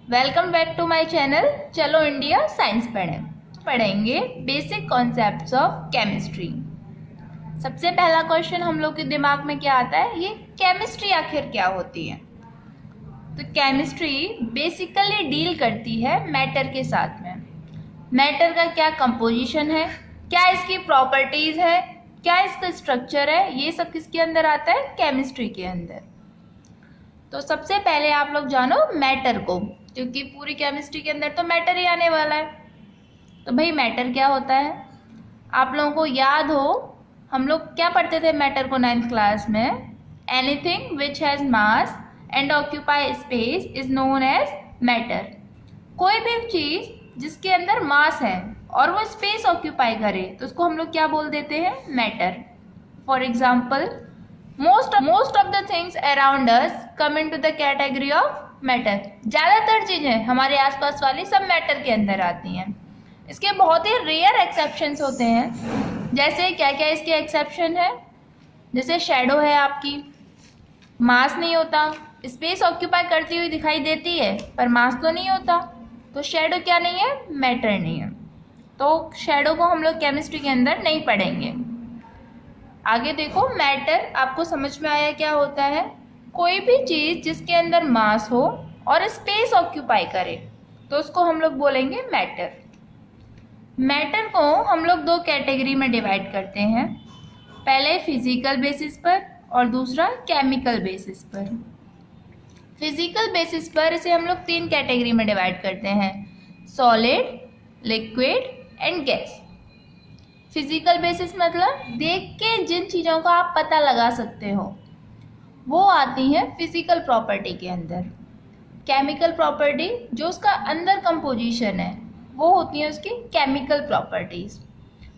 Welcome back to my channel. चलो India science पढ़ेंगे basic concepts of chemistry. सबसे पहला क्वेश्चन हम लोग के दिमाग में क्या आता है, ये केमिस्ट्री आखिर क्या होती है। तो केमिस्ट्री बेसिकली डील करती है मैटर के साथ में। मैटर का क्या कंपोजिशन है, क्या इसकी प्रॉपर्टीज है, क्या इसका स्ट्रक्चर है, ये सब किसके अंदर आता है, केमिस्ट्री के अंदर। तो सबसे पहले आप लोग जानो मैटर को, क्योंकि पूरी केमिस्ट्री के अंदर तो मैटर ही आने वाला है। तो भाई मैटर क्या होता है, आप लोगों को याद हो, हम लोग क्या पढ़ते थे मैटर को 9th क्लास में, anything which has mass and occupy space is known as matter. कोई भी चीज जिसके अंदर मास है और वो स्पेस ऑक्यूपाई करे तो उसको हम लोग क्या बोल देते हैं, matter. For example, most of the things around us come into the category of matter। ज़्यादातर चीज़ें हमारे आसपास वाली सब मैटर के अंदर आती हैं। इसके बहुत ही रेयर एक्सेप्शंस होते हैं। जैसे क्या क्या इसके एक्सेप्शन है, जैसे शेडो है आपकी, मास नहीं होता, स्पेस ऑक्यूपाई करती हुई दिखाई देती है पर मास तो नहीं होता, तो शेडो क्या नहीं है, मैटर नहीं है। तो शेडो को हम लोग केमिस्ट्री के अंदर नहीं पढ़ेंगे। आगे देखो, मैटर आपको समझ में आया क्या होता है, कोई भी चीज जिसके अंदर मास हो और स्पेस ऑक्यूपाई करे तो उसको हम लोग बोलेंगे मैटर। मैटर को हम लोग दो कैटेगरी में डिवाइड करते हैं, पहले फिजिकल बेसिस पर और दूसरा केमिकल बेसिस पर। फिजिकल बेसिस पर इसे हम लोग 3 कैटेगरी में डिवाइड करते हैं, solid, liquid and gas. Physical basis मतलब देख के जिन चीज़ों का आप पता लगा सकते हो वो आती है फिजिकल प्रॉपर्टी के अंदर। केमिकल प्रॉपर्टी जो उसका अंदर कंपोजिशन है वो होती है उसकी केमिकल प्रॉपर्टीज।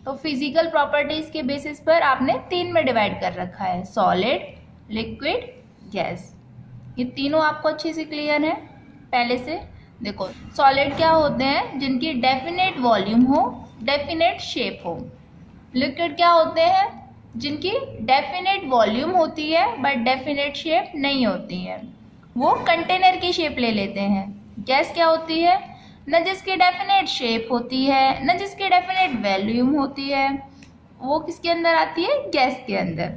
तो फिजिकल प्रॉपर्टीज के बेसिस पर आपने 3 में डिवाइड कर रखा है, सॉलिड, लिक्विड, गैस। ये तीनों आपको अच्छे से क्लियर है। पहले से देखो, सॉलिड क्या होते हैं, जिनकी डेफिनेट वॉल्यूम हो, डेफिनेट शेप हो। लिक्विड क्या होते हैं, जिनकी डेफिनेट वॉल्यूम होती है बट डेफिनेट शेप नहीं होती है, वो कंटेनर की शेप ले लेते हैं। गैस क्या होती है, न जिसकी डेफिनेट शेप होती है न जिसकी डेफिनेट वॉल्यूम होती है, वो किसके अंदर आती है, गैस के अंदर।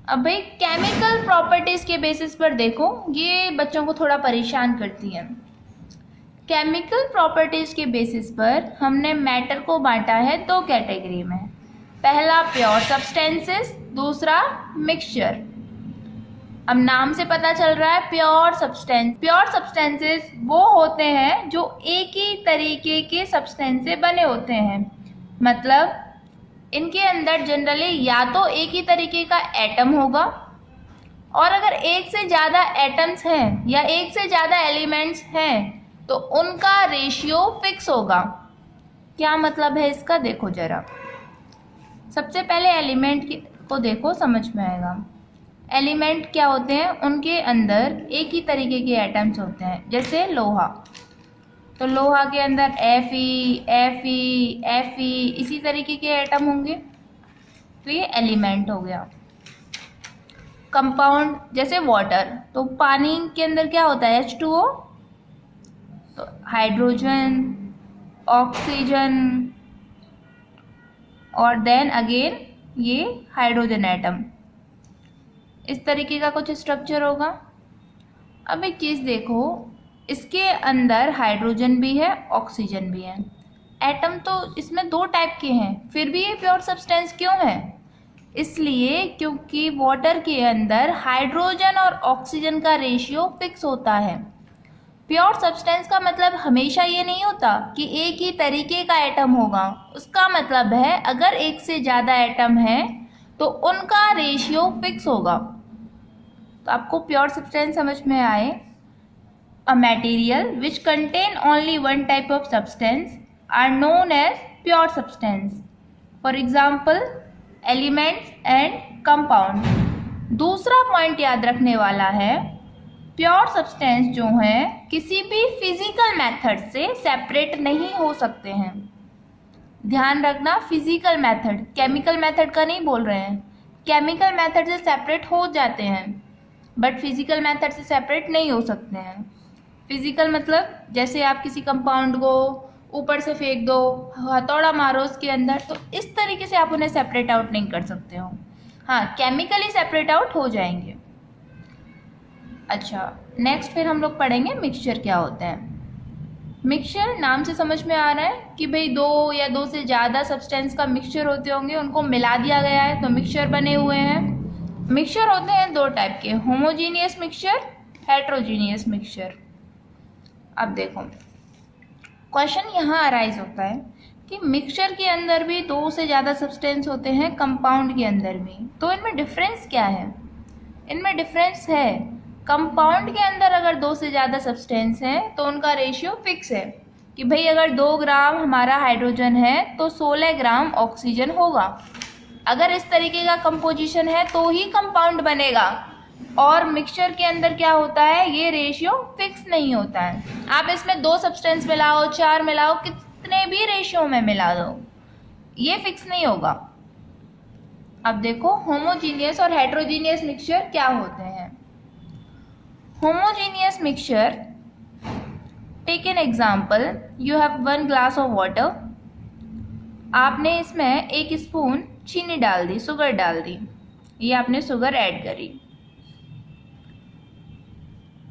अब भाई केमिकल प्रॉपर्टीज के बेसिस पर देखो, ये बच्चों को थोड़ा परेशान करती हैं। केमिकल प्रॉपर्टीज के बेसिस पर हमने मैटर को बांटा है 2 कैटेगरी में, पहला प्योर सब्सटेंसेस, दूसरा मिक्सचर। अब नाम से पता चल रहा है प्योर सब्सटेंस। प्योर सब्सटेंसेस वो होते हैं जो एक ही तरीके के सब्सटेंस से बने होते हैं, मतलब इनके अंदर जनरली या तो एक ही तरीके का एटम होगा, और अगर एक से ज़्यादा एटम्स हैं या एक से ज़्यादा एलिमेंट्स हैं तो उनका रेशियो फिक्स होगा। क्या मतलब है इसका, देखो जरा। सबसे पहले एलिमेंट को देखो, समझ में आएगा। एलिमेंट क्या होते हैं, उनके अंदर एक ही तरीके के एटम्स होते हैं। जैसे लोहा, तो लोहा के अंदर Fe इसी तरीके के एटम होंगे, तो ये एलिमेंट हो गया। कंपाउंड जैसे वाटर, तो पानी के अंदर क्या होता है, H2O, तो हाइड्रोजन, ऑक्सीजन और देन अगेन ये हाइड्रोजन एटम, इस तरीके का कुछ स्ट्रक्चर होगा। अब एक चीज़ देखो, इसके अंदर हाइड्रोजन भी है, ऑक्सीजन भी है। एटम तो इसमें 2 टाइप के हैं, फिर भी ये प्योर सब्सटेंस क्यों है, इसलिए क्योंकि वाटर के अंदर हाइड्रोजन और ऑक्सीजन का रेशियो फिक्स होता है। प्योर सब्सटेंस का मतलब हमेशा ये नहीं होता कि एक ही तरीके का एटम होगा, उसका मतलब है अगर एक से ज़्यादा एटम है तो उनका रेशियो फिक्स होगा। तो आपको प्योर सब्सटेंस समझ में आए, a material which contain only one type of substance are known as pure substance. For example, elements and compound. दूसरा पॉइंट याद रखने वाला है, प्योर सब्सटेंस जो हैं किसी भी फिजिकल मेथड से सेपरेट नहीं हो सकते हैं। ध्यान रखना, फिजिकल मेथड, केमिकल मेथड का नहीं बोल रहे हैं। केमिकल मेथड से सेपरेट हो जाते हैं बट फिजिकल मेथड से सेपरेट नहीं हो सकते हैं। फिजिकल मतलब जैसे आप किसी कंपाउंड को ऊपर से फेंक दो, हथौड़ा मारो उसके अंदर, तो इस तरीके से आप उन्हें सेपरेट आउट नहीं कर सकते हो। हाँ, केमिकली सेपरेट आउट हो जाएंगे। अच्छा, नेक्स्ट फिर हम लोग पढ़ेंगे मिक्सचर क्या होता है। मिक्सचर नाम से समझ में आ रहा है कि भाई दो या दो से ज़्यादा सब्सटेंस का मिक्सचर होते होंगे, उनको मिला दिया गया है तो मिक्सचर बने हुए हैं। मिक्सचर होते हैं दो टाइप के, होमोजीनियस मिक्सचर, हेट्रोजीनियस मिक्सचर। अब देखो क्वेश्चन यहाँ अराइज होता है कि मिक्सचर के अंदर भी दो से ज़्यादा सब्सटेंस होते हैं, कंपाउंड के अंदर भी, तो इनमें डिफरेंस क्या है? इनमें डिफरेंस है, कंपाउंड के अंदर अगर दो से ज़्यादा सब्सटेंस है तो उनका रेशियो फिक्स है कि भाई अगर 2 ग्राम हमारा हाइड्रोजन है तो 16 ग्राम ऑक्सीजन होगा। अगर इस तरीके का कंपोजिशन है तो ही कंपाउंड बनेगा। और मिक्सचर के अंदर क्या होता है, ये रेशियो फिक्स नहीं होता है। आप इसमें 2 सब्सटेंस मिलाओ, 4 मिलाओ, कितने भी रेशियो में मिला दो, ये फिक्स नहीं होगा। अब देखो होमोजीनियस और हेट्रोजीनियस मिक्सचर क्या होते हैं। Homogeneous mixture, take an example, you have 1 glass of water, आपने इसमें 1 स्पून चीनी डाल दी, शुगर डाल दी, ये आपने शुगर ऐड करी,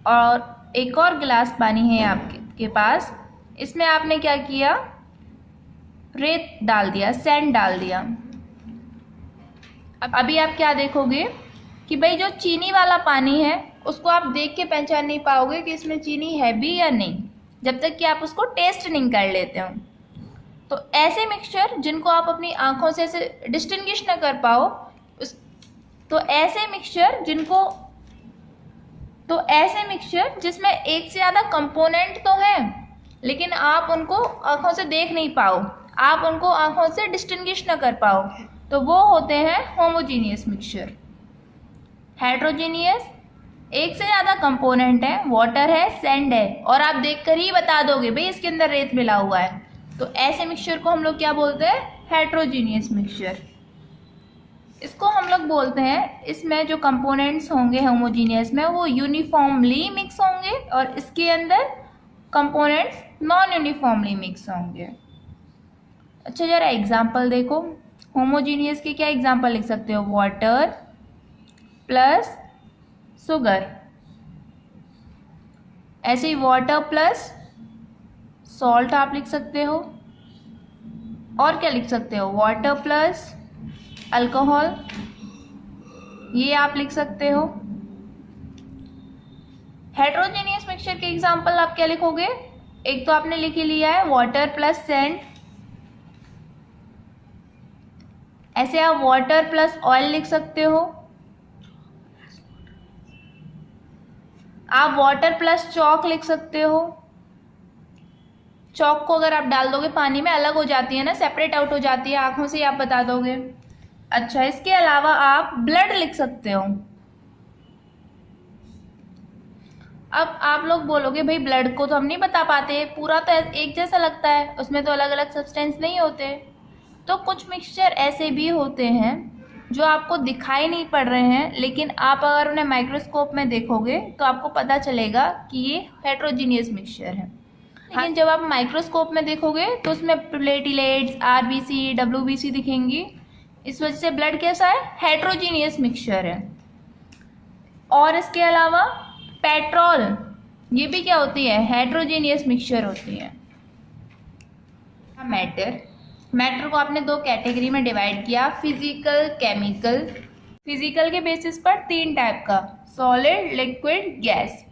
और एक और गिलास पानी है आपके पास, इसमें आपने क्या किया, रेत डाल दिया, सैंड डाल दिया। अभी आप क्या देखोगे कि भाई जो चीनी वाला पानी है उसको आप देख के पहचान नहीं पाओगे कि इसमें चीनी है भी या नहीं, जब तक कि आप उसको टेस्ट नहीं कर लेते हो। तो ऐसे मिक्सचर जिनको आप अपनी आंखों से ऐसे डिस्टिंग्विश ना कर पाओ, तो ऐसे मिक्सचर जिसमें एक से ज़्यादा कंपोनेंट तो हैं लेकिन आप उनको आंखों से देख नहीं पाओ, आप उनको आंखों से डिस्टिंग्विश ना कर पाओ, तो वो होते हैं होमोजीनियस मिक्सचर। हेट्रोजीनियस, एक से ज़्यादा कंपोनेंट है, वाटर है, सैंड है, और आप देखकर ही बता दोगे भाई इसके अंदर रेत मिला हुआ है, तो ऐसे मिक्सचर को हम लोग क्या बोलते हैं, हेट्रोजीनियस मिक्सचर। इसको हम लोग बोलते हैं, इसमें जो कंपोनेंट्स होंगे होमोजीनियस में वो यूनिफॉर्मली मिक्स होंगे और इसके अंदर कंपोनेंट्स नॉन यूनिफॉर्मली मिक्स होंगे। अच्छा जरा एग्जांपल देखो, होमोजीनियस के क्या एग्जांपल लिख सकते हो, वाटर प्लस शुगर, ऐसे ही वाटर प्लस सॉल्ट आप लिख सकते हो, और क्या लिख सकते हो, वाटर प्लस अल्कोहल, ये आप लिख सकते हो। हेट्रोजीनियस मिक्सचर के एग्जांपल आप क्या लिखोगे, एक तो आपने लिख ही लिया है वाटर प्लस सैंड, ऐसे आप वाटर प्लस ऑयल लिख सकते हो, आप वाटर प्लस चॉक लिख सकते हो। चॉक को अगर आप डाल दोगे पानी में अलग हो जाती है ना, सेपरेट आउट हो जाती है, आंखों से ही आप बता दोगे। अच्छा, इसके अलावा आप ब्लड लिख सकते हो। अब आप लोग बोलोगे भाई ब्लड को तो हम नहीं बता पाते, पूरा तो एक जैसा लगता है, उसमें तो अलग अलग सब्सटेंस नहीं होते। तो कुछ मिक्सचर ऐसे भी होते हैं जो आपको दिखाई नहीं पड़ रहे हैं, लेकिन आप अगर उन्हें माइक्रोस्कोप में देखोगे तो आपको पता चलेगा कि ये हेट्रोजीनियस मिक्सचर है। लेकिन जब आप माइक्रोस्कोप में देखोगे तो उसमें प्लेटिलेट्स, आरबीसी, डब्ल्यूबीसी दिखेंगी, इस वजह से ब्लड कैसा है, हेट्रोजीनियस मिक्सचर है। और इसके अलावा पेट्रोल, ये भी क्या होती है, हेट्रोजीनियस मिक्सचर होती है। मैटर को आपने 2 कैटेगरी में डिवाइड किया, फिजिकल, केमिकल। फिजिकल के बेसिस पर 3 टाइप का, सॉलिड, लिक्विड, गैस।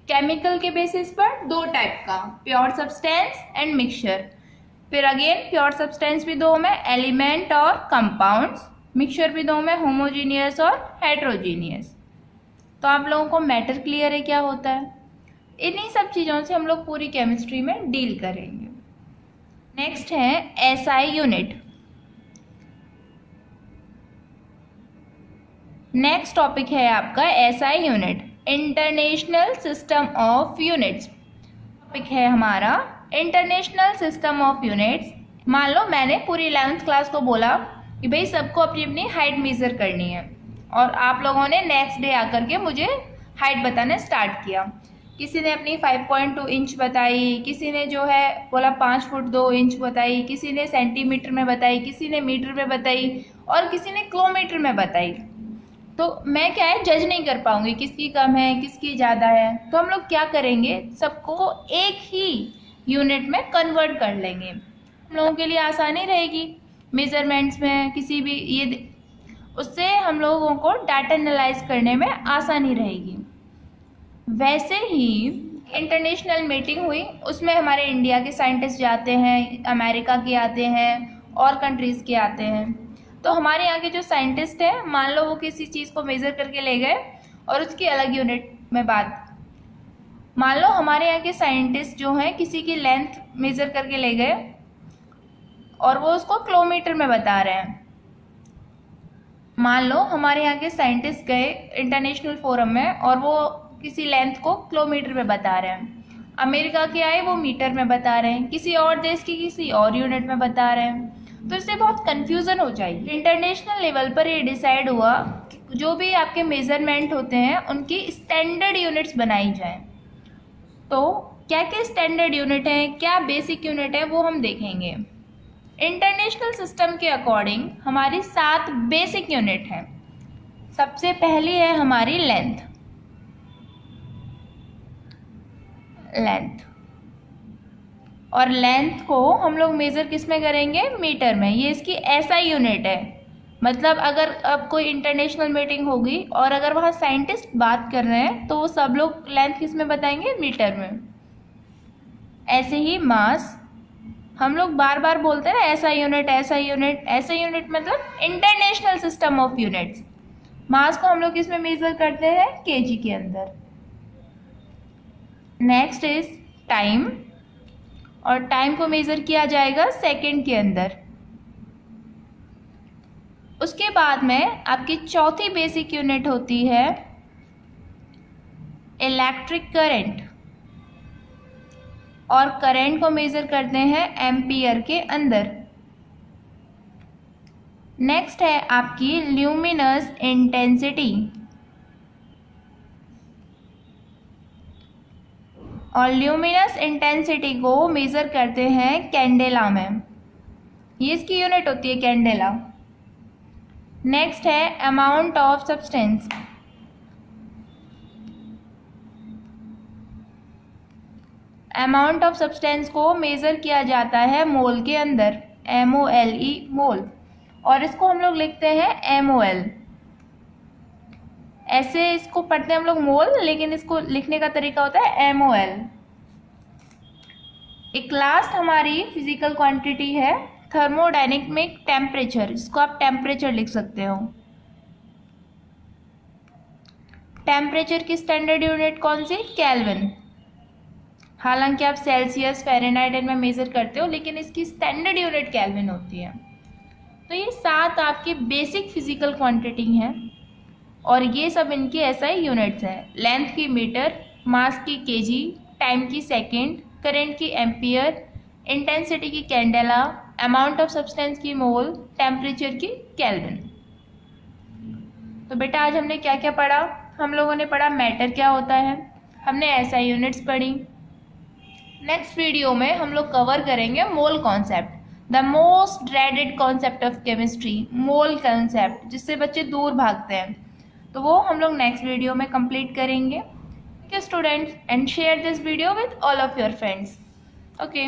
केमिकल के बेसिस पर 2 टाइप का, प्योर सब्सटेंस एंड मिक्सचर। फिर अगेन प्योर सब्सटेंस भी 2 में, एलिमेंट और कंपाउंड्स। मिक्सचर भी 2 में, होमोजीनियस और हेट्रोजीनियस। तो आप लोगों को मैटर क्लियर है क्या होता है। इन्हीं सब चीज़ों से हम लोग पूरी केमिस्ट्री में डील करेंगे। नेक्स्ट है एसआई यूनिट। नेक्स्ट टॉपिक है आपका SI unit, international system of units. Topic है हमारा इंटरनेशनल सिस्टम ऑफ यूनिट्स। मान लो मैंने पूरी 11th क्लास को बोला कि भाई सबको अपनी अपनी हाइट मेजर करनी है, और आप लोगों ने नेक्स्ट डे आकर के मुझे हाइट बताना स्टार्ट किया किसी ने अपनी 5.2 इंच बताई, किसी ने जो है बोला 5 फुट 2 इंच बताई, किसी ने सेंटीमीटर में बताई, किसी ने मीटर में बताई और किसी ने किलोमीटर में बताई। तो मैं क्या है जज नहीं कर पाऊंगी किसकी कम है किसकी ज़्यादा है। तो हम लोग क्या करेंगे, सबको एक ही यूनिट में कन्वर्ट कर लेंगे, हम लोगों के लिए आसानी रहेगी मेजरमेंट्स में किसी भी ये, उससे हम लोगों को डाटा एनालाइज करने में आसानी रहेगी। वैसे ही इंटरनेशनल मीटिंग हुई, उसमें हमारे इंडिया के साइंटिस्ट जाते हैं, अमेरिका के आते हैं और कंट्रीज़ के आते हैं। तो हमारे यहाँ के जो साइंटिस्ट हैं, मान लो वो किसी चीज़ को मेज़र करके ले गए और उसकी अलग यूनिट में बात, मान लो हमारे यहाँ के साइंटिस्ट जो हैं किसी की लेंथ मेज़र करके ले गए और वो उसको किलोमीटर में बता रहे हैं। मान लो हमारे यहाँ के साइंटिस्ट गए इंटरनेशनल फोरम में और वो किसी लेंथ को किलोमीटर में बता रहे हैं, अमेरिका के आए वो मीटर में बता रहे हैं, किसी और देश की किसी और यूनिट में बता रहे हैं। तो इससे बहुत कन्फ्यूज़न हो जाएगी। इंटरनेशनल लेवल पर ये डिसाइड हुआ कि जो भी आपके मेजरमेंट होते हैं उनकी स्टैंडर्ड यूनिट्स बनाई जाएं। तो क्या क्या स्टैंडर्ड यूनिट हैं, क्या बेसिक यूनिट है, वो हम देखेंगे। इंटरनेशनल सिस्टम के अकॉर्डिंग हमारी 7 बेसिक यूनिट हैं। सबसे पहली है हमारी लेंथ। और लेंथ को हम लोग मेज़र किस में करेंगे, मीटर में। ये इसकी एसआई यूनिट है। मतलब अगर अब कोई इंटरनेशनल मीटिंग होगी और अगर वहाँ साइंटिस्ट बात कर रहे हैं तो वो सब लोग लेंथ किस में बताएंगे, मीटर में। ऐसे ही मास, हम लोग बार बार बोलते हैं ना ऐसा यूनिट ऐसा यूनिट, ऐसा यूनिट मतलब इंटरनेशनल सिस्टम ऑफ यूनिट्स। मास को हम लोग किस में मेज़र करते हैं, केजी के अंदर। नेक्स्ट इज टाइम, और टाइम को मेज़र किया जाएगा सेकंड के अंदर। उसके बाद में आपकी चौथी बेसिक यूनिट होती है इलेक्ट्रिक करंट, और करंट को मेज़र करते हैं एम्पियर के अंदर। नेक्स्ट है आपकी ल्यूमिनस इंटेंसिटी, और ल्यूमिनस इंटेंसिटी को मेज़र करते हैं कैंडेला में। ये इसकी यूनिट होती है कैंडेला। नेक्स्ट है amount of substance, amount of substance को मेज़र किया जाता है मोल के अंदर, MOLE मोल, और इसको हम लोग लिखते हैं MOL। ऐसे इसको पढ़ते हैं हम लोग मोल, लेकिन इसको लिखने का तरीका होता है MOL। एक लास्ट हमारी फिजिकल क्वांटिटी है थर्मोडायनेमिक टेम्परेचर, जिसको आप टेम्परेचर लिख सकते हो। टेम्परेचर की स्टैंडर्ड यूनिट कौन सी, केल्विन। हालांकि आप सेल्सियस फ़ारेनहाइट में मेज़र करते हो, लेकिन इसकी स्टैंडर्ड यूनिट केल्विन होती है। तो ये 7 आपके बेसिक फिजिकल क्वांटिटी हैं, और ये सब इनकी एसआई यूनिट्स हैं। लेंथ की मीटर, मास की केजी, टाइम की सेकंड, करंट की एम्पियर, इंटेंसिटी की कैंडेला, अमाउंट ऑफ सब्सटेंस की मोल, टेम्परेचर की केल्विन। तो बेटा आज हमने क्या क्या पढ़ा, हम लोगों ने पढ़ा मैटर क्या होता है, हमने एसआई यूनिट्स पढ़ी। नेक्स्ट वीडियो में हम लोग कवर करेंगे mole concept, the most dreaded concept of chemistry, mole concept, जिससे बच्चे दूर भागते हैं। तो वो हम लोग नेक्स्ट वीडियो में कंप्लीट करेंगे। Okay students, and share this video with all of your friends. Okay.